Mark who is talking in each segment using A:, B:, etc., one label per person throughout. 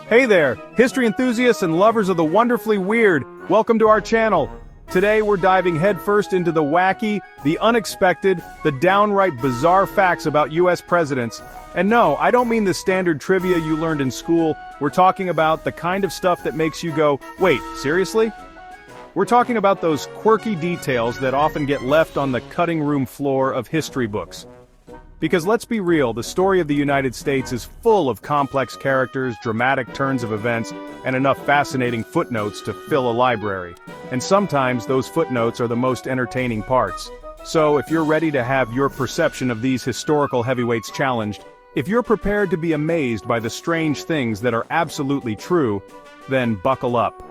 A: Hey there, history enthusiasts and lovers of the wonderfully weird. Welcome to our channel. Today we're diving headfirst into the wacky, the unexpected, the downright bizarre facts about US presidents. And no, I don't mean the standard trivia you learned in school. We're talking about the kind of stuff that makes you go, wait, seriously? We're talking about those quirky details that often get left on the cutting room floor of history books. Because let's be real, the story of the United States is full of complex characters, dramatic turns of events, and enough fascinating footnotes to fill a library. And sometimes those footnotes are the most entertaining parts. So if you're ready to have your perception of these historical heavyweights challenged, if you're prepared to be amazed by the strange things that are absolutely true, then buckle up.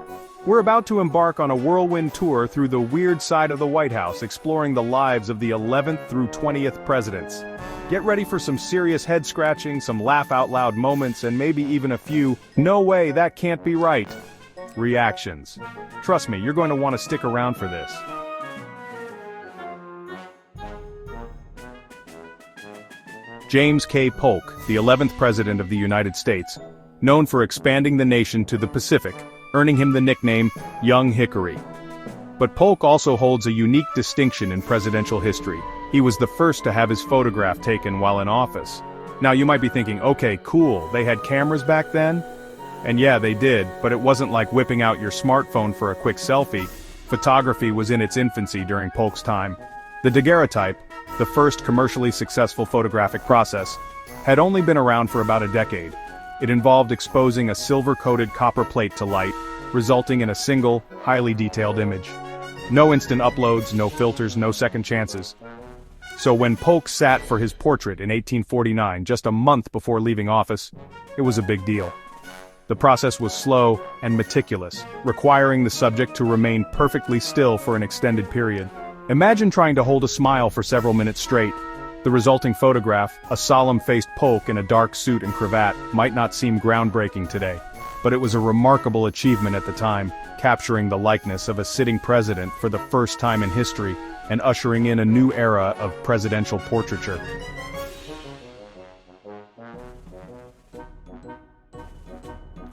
A: We're about to embark on a whirlwind tour through the weird side of the White House, exploring the lives of the 11th through 20th presidents. Get ready for some serious head-scratching, some laugh-out-loud moments, and maybe even a few, "No way, that can't be right" reactions. Trust me, you're going to want to stick around for this. James K. Polk, the 11th President of the United States, known for expanding the nation to the Pacific, earning him the nickname Young Hickory. But Polk also holds a unique distinction in presidential history. He was the first to have his photograph taken while in office. Now you might be thinking, okay, cool, they had cameras back then? And yeah, they did, but it wasn't like whipping out your smartphone for a quick selfie. Photography was in its infancy during Polk's time. The daguerreotype, the first commercially successful photographic process, had only been around for about a decade. It involved exposing a silver-coated copper plate to light, resulting in a single, highly detailed image. No instant uploads, no filters, no second chances. So when Polk sat for his portrait in 1849, just a month before leaving office, it was a big deal. The process was slow and meticulous, requiring the subject to remain perfectly still for an extended period. Imagine trying to hold a smile for several minutes straight. The resulting photograph, a solemn-faced Polk in a dark suit and cravat, might not seem groundbreaking today, but it was a remarkable achievement at the time, capturing the likeness of a sitting president for the first time in history, and ushering in a new era of presidential portraiture.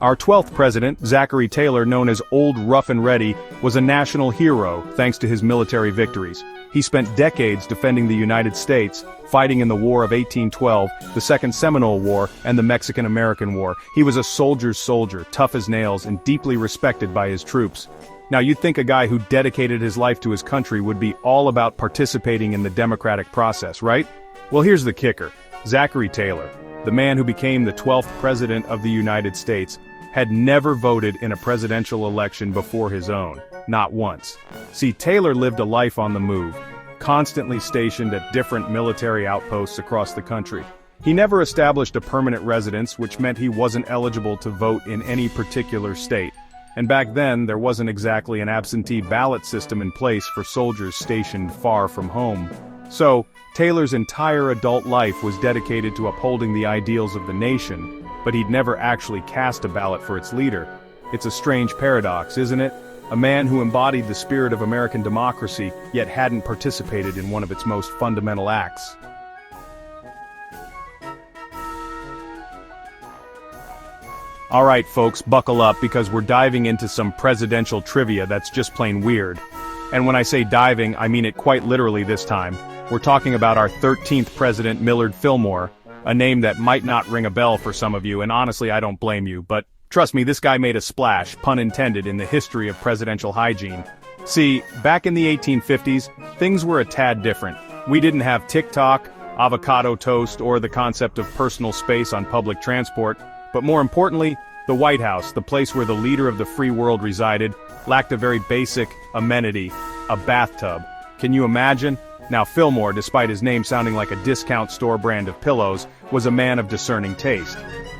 A: Our 12th president, Zachary Tailor, known as Old Rough and Ready, was a national hero thanks to his military victories. He spent decades defending the United States, fighting in the War of 1812, the Second Seminole War, and the Mexican-American War. He was a soldier's soldier, tough as nails, and deeply respected by his troops. Now you'd think a guy who dedicated his life to his country would be all about participating in the democratic process, right? Well, here's the kicker. Zachary Tailor, the man who became the 12th president of the United States, had never voted in a presidential election before his own, not once. See, Tailor lived a life on the move, constantly stationed at different military outposts across the country. He never established a permanent residence, which meant he wasn't eligible to vote in any particular state. And back then, there wasn't exactly an absentee ballot system in place for soldiers stationed far from home. So, Taylor's entire adult life was dedicated to upholding the ideals of the nation, but he'd never actually cast a ballot for its leader. It's a strange paradox, isn't it? A man who embodied the spirit of American democracy, yet hadn't participated in one of its most fundamental acts. Alright folks, buckle up because we're diving into some presidential trivia that's just plain weird. And when I say diving, I mean it quite literally this time. We're talking about our 13th president, Millard Fillmore, a name that might not ring a bell for some of you, and honestly I don't blame you, but trust me, this guy made a splash, pun intended, in the history of presidential hygiene. See, back in the 1850s, things were a tad different. We didn't have TikTok, avocado toast, or the concept of personal space on public transport, but more importantly, the White House, the place where the leader of the free world resided, lacked a very basic amenity, a bathtub. Can you imagine? Now Fillmore, despite his name sounding like a discount store brand of pillows, was a man of discerning taste.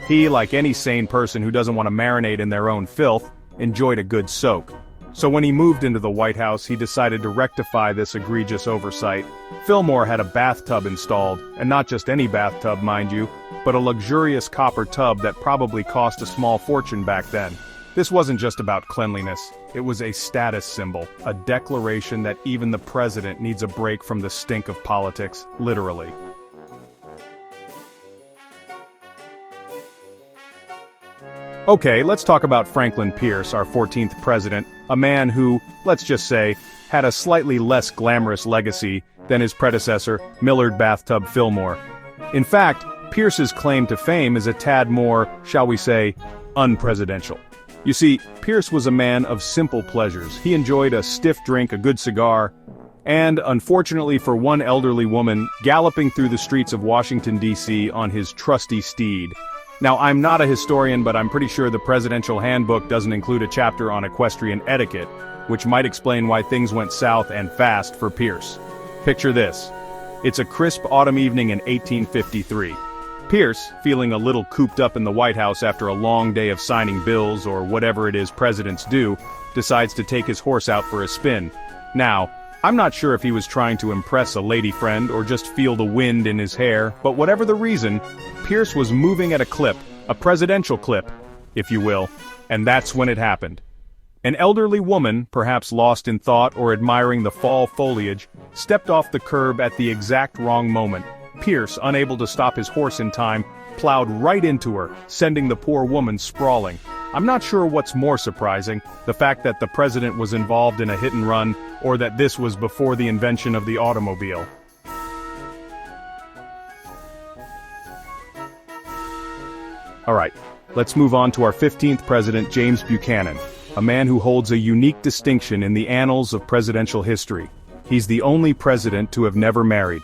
A: He, like any sane person who doesn't want to marinate in their own filth, enjoyed a good soak. So when he moved into the White House, he decided to rectify this egregious oversight. Fillmore had a bathtub installed, and not just any bathtub, mind you, but a luxurious copper tub that probably cost a small fortune back then. This wasn't just about cleanliness, it was a status symbol, a declaration that even the president needs a break from the stink of politics, literally. Okay, let's talk about Franklin Pierce, our 14th president, a man who, let's just say, had a slightly less glamorous legacy than his predecessor, Millard Bathtub Fillmore. In fact, Pierce's claim to fame is a tad more, shall we say, unpresidential. You see, Pierce was a man of simple pleasures. He enjoyed a stiff drink, a good cigar, and, unfortunately for one elderly woman, galloping through the streets of Washington, D.C. on his trusty steed. Now, I'm not a historian, but I'm pretty sure the presidential handbook doesn't include a chapter on equestrian etiquette, which might explain why things went south and fast for Pierce. Picture this. It's a crisp autumn evening in 1853. Pierce, feeling a little cooped up in the White House after a long day of signing bills or whatever it is presidents do, decides to take his horse out for a spin. Now, I'm not sure if he was trying to impress a lady friend or just feel the wind in his hair, but whatever the reason, Pierce was moving at a clip, a presidential clip, if you will, and that's when it happened. An elderly woman, perhaps lost in thought or admiring the fall foliage, stepped off the curb at the exact wrong moment. Pierce, unable to stop his horse in time, plowed right into her, sending the poor woman sprawling. I'm not sure what's more surprising, the fact that the president was involved in a hit and run, or that this was before the invention of the automobile. Alright, let's move on to our 15th president, James Buchanan, a man who holds a unique distinction in the annals of presidential history. He's the only president to have never married.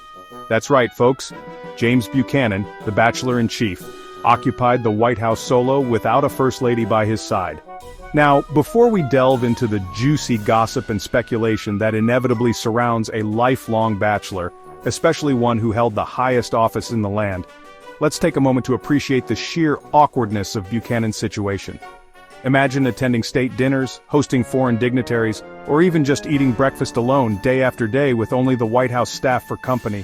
A: That's right, folks. James Buchanan, the bachelor-in-chief, occupied the White House solo without a first lady by his side. Now, before we delve into the juicy gossip and speculation that inevitably surrounds a lifelong bachelor, especially one who held the highest office in the land, let's take a moment to appreciate the sheer awkwardness of Buchanan's situation. Imagine attending state dinners, hosting foreign dignitaries, or even just eating breakfast alone day after day with only the White House staff for company.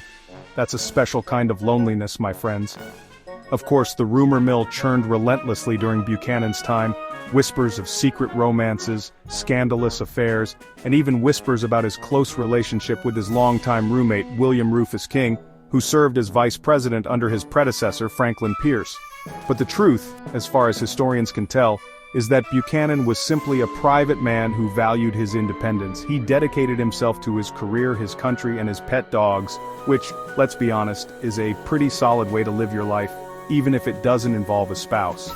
A: That's a special kind of loneliness, my friends. Of course, the rumor mill churned relentlessly during Buchanan's time, whispers of secret romances, scandalous affairs, and even whispers about his close relationship with his longtime roommate, William Rufus King, who served as vice president under his predecessor, Franklin Pierce. But the truth, as far as historians can tell, is that Buchanan was simply a private man who valued his independence. He dedicated himself to his career, his country, and his pet dogs, which, let's be honest, is a pretty solid way to live your life, even if it doesn't involve a spouse.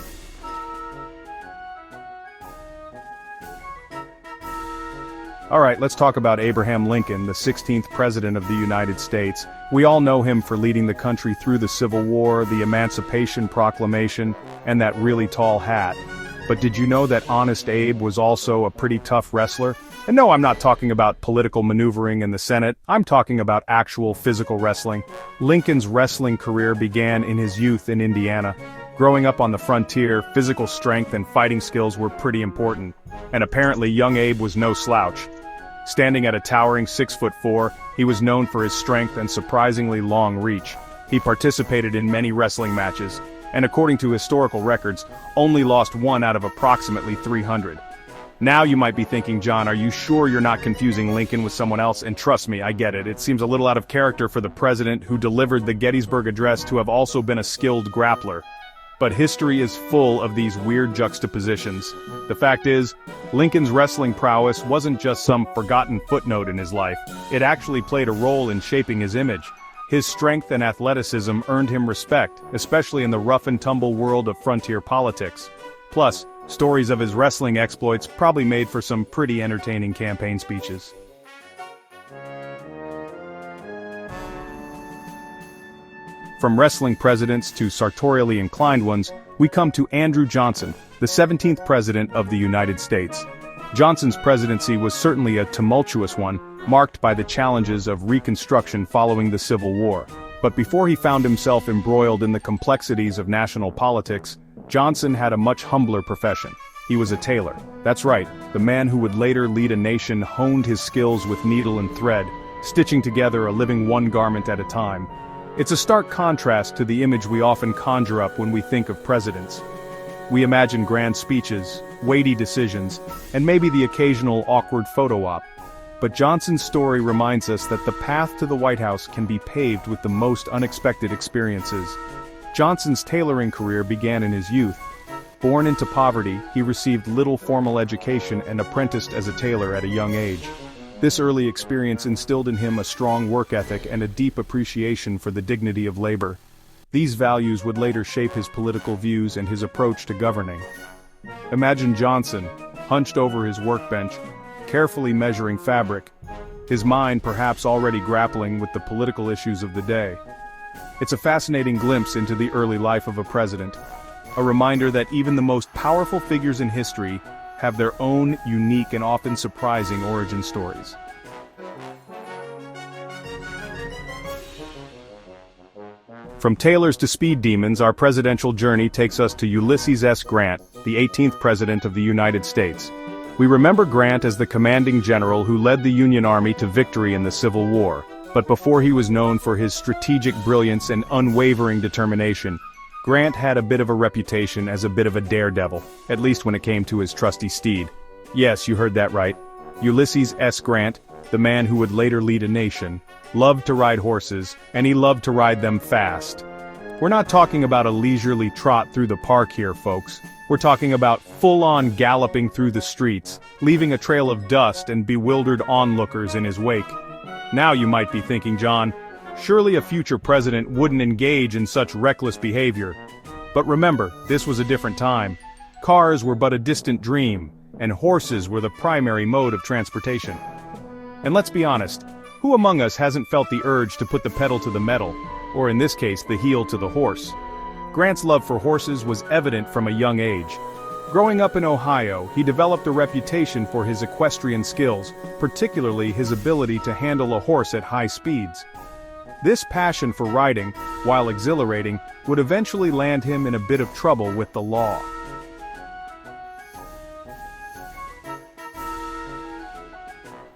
A: Alright, let's talk about Abraham Lincoln, the 16th President of the United States. We all know him for leading the country through the Civil War, the Emancipation Proclamation, and that really tall hat. But did you know that Honest Abe was also a pretty tough wrestler? And no, I'm not talking about political maneuvering in the Senate, I'm talking about actual physical wrestling. Lincoln's wrestling career began in his youth in Indiana. Growing up on the frontier, physical strength and fighting skills were pretty important. And apparently young Abe was no slouch. Standing at a towering 6'4", he was known for his strength and surprisingly long reach. He participated in many wrestling matches, and according to historical records, only lost one out of approximately 300. Now you might be thinking, John, are you sure you're not confusing Lincoln with someone else? And trust me, I get it. It seems a little out of character for the president who delivered the Gettysburg Address to have also been a skilled grappler. But history is full of these weird juxtapositions. The fact is, Lincoln's wrestling prowess wasn't just some forgotten footnote in his life. It actually played a role in shaping his image. His strength and athleticism earned him respect, especially in the rough-and-tumble world of frontier politics. Plus, stories of his wrestling exploits probably made for some pretty entertaining campaign speeches. From wrestling presidents to sartorially inclined ones, we come to Andrew Johnson, the 17th President of the United States. Johnson's presidency was certainly a tumultuous one, marked by the challenges of Reconstruction following the Civil War. But before he found himself embroiled in the complexities of national politics, Johnson had a much humbler profession. He was a tailor. That's right, the man who would later lead a nation honed his skills with needle and thread, stitching together a living one garment at a time. It's a stark contrast to the image we often conjure up when we think of presidents. We imagine grand speeches, weighty decisions, and maybe the occasional awkward photo op. But Johnson's story reminds us that the path to the White House can be paved with the most unexpected experiences. Johnson's tailoring career began in his youth. Born into poverty, he received little formal education and apprenticed as a tailor at a young age. This early experience instilled in him a strong work ethic and a deep appreciation for the dignity of labor. These values would later shape his political views and his approach to governing. Imagine Johnson, hunched over his workbench, carefully measuring fabric, his mind perhaps already grappling with the political issues of the day. It's a fascinating glimpse into the early life of a president, a reminder that even the most powerful figures in history have their own unique and often surprising origin stories. From tailors to speed demons, our presidential journey takes us to Ulysses S. Grant, the 18th President of the United States. We remember Grant as the commanding general who led the Union Army to victory in the Civil War, but before he was known for his strategic brilliance and unwavering determination, Grant had a bit of a reputation as a bit of a daredevil, at least when it came to his trusty steed. Yes, you heard that right. Ulysses S. Grant, the man who would later lead a nation, loved to ride horses, and he loved to ride them fast. We're not talking about a leisurely trot through the park here, folks. We're talking about full-on galloping through the streets, leaving a trail of dust and bewildered onlookers in his wake. Now you might be thinking, John, surely a future president wouldn't engage in such reckless behavior. But remember, this was a different time. Cars were but a distant dream, and horses were the primary mode of transportation. And let's be honest, who among us hasn't felt the urge to put the pedal to the metal, or in this case, the heel to the horse? Grant's love for horses was evident from a young age. Growing up in Ohio, he developed a reputation for his equestrian skills, particularly his ability to handle a horse at high speeds. This passion for riding, while exhilarating, would eventually land him in a bit of trouble with the law.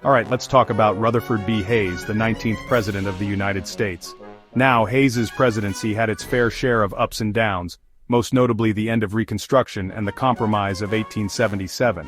A: Alright, let's talk about Rutherford B. Hayes, the 19th President of the United States. Now, Hayes's presidency had its fair share of ups and downs, most notably the end of Reconstruction and the Compromise of 1877.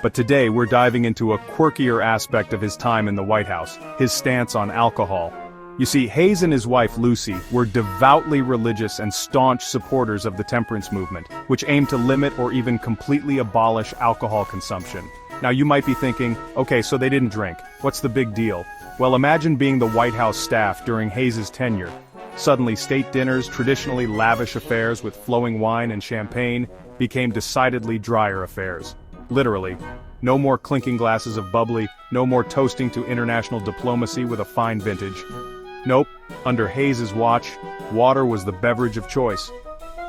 A: But today we're diving into a quirkier aspect of his time in the White House, his stance on alcohol. You see, Hayes and his wife Lucy were devoutly religious and staunch supporters of the temperance movement, which aimed to limit or even completely abolish alcohol consumption. Now you might be thinking, okay, so they didn't drink. What's the big deal? Well, imagine being the White House staff during Hayes's tenure. Suddenly state dinners, traditionally lavish affairs with flowing wine and champagne, became decidedly drier affairs. Literally. No more clinking glasses of bubbly, no more toasting to international diplomacy with a fine vintage. Nope, under Hayes's watch, water was the beverage of choice.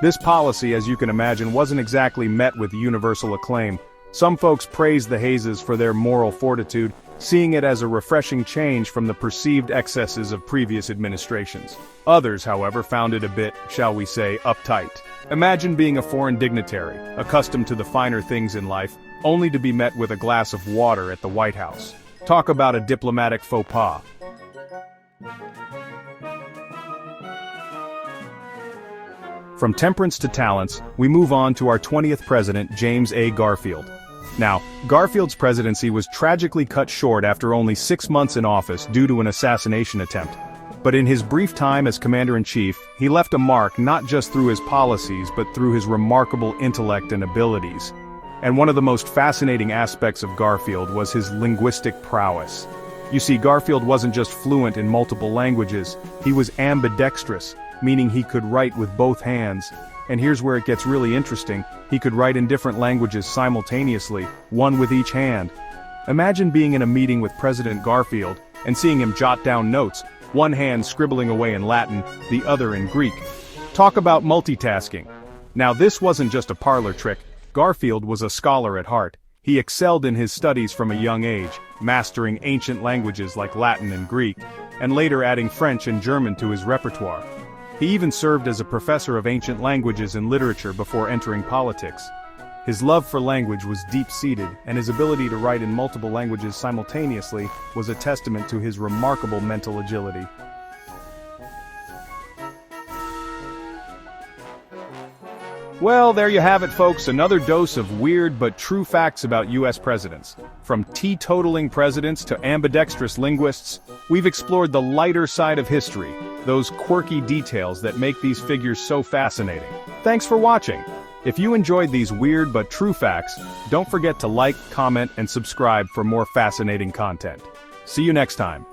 A: This policy, as you can imagine, wasn't exactly met with universal acclaim. Some folks praised the Hayeses for their moral fortitude, seeing it as a refreshing change from the perceived excesses of previous administrations. Others, however, found it a bit, shall we say, uptight. Imagine being a foreign dignitary, accustomed to the finer things in life, only to be met with a glass of water at the White House. Talk about a diplomatic faux pas. From temperance to talents, we move on to our 20th president, James A. Garfield. Now, Garfield's presidency was tragically cut short after only 6 months in office due to an assassination attempt. But in his brief time as commander-in-chief, he left a mark not just through his policies but through his remarkable intellect and abilities. And one of the most fascinating aspects of Garfield was his linguistic prowess. You see, Garfield wasn't just fluent in multiple languages, he was ambidextrous, meaning he could write with both hands. And here's where it gets really interesting, he could write in different languages simultaneously, one with each hand. Imagine being in a meeting with President Garfield, and seeing him jot down notes, one hand scribbling away in Latin, the other in Greek. Talk about multitasking. Now this wasn't just a parlor trick, Garfield was a scholar at heart. He excelled in his studies from a young age, mastering ancient languages like Latin and Greek, and later adding French and German to his repertoire. He even served as a professor of ancient languages and literature before entering politics. His love for language was deep-seated, and his ability to write in multiple languages simultaneously was a testament to his remarkable mental agility. Well, there you have it, folks, another dose of weird but true facts about US presidents. From teetotaling presidents to ambidextrous linguists, we've explored the lighter side of history, those quirky details that make these figures so fascinating. Thanks for watching. If you enjoyed these weird but true facts, don't forget to like, comment, and subscribe for more fascinating content. See you next time.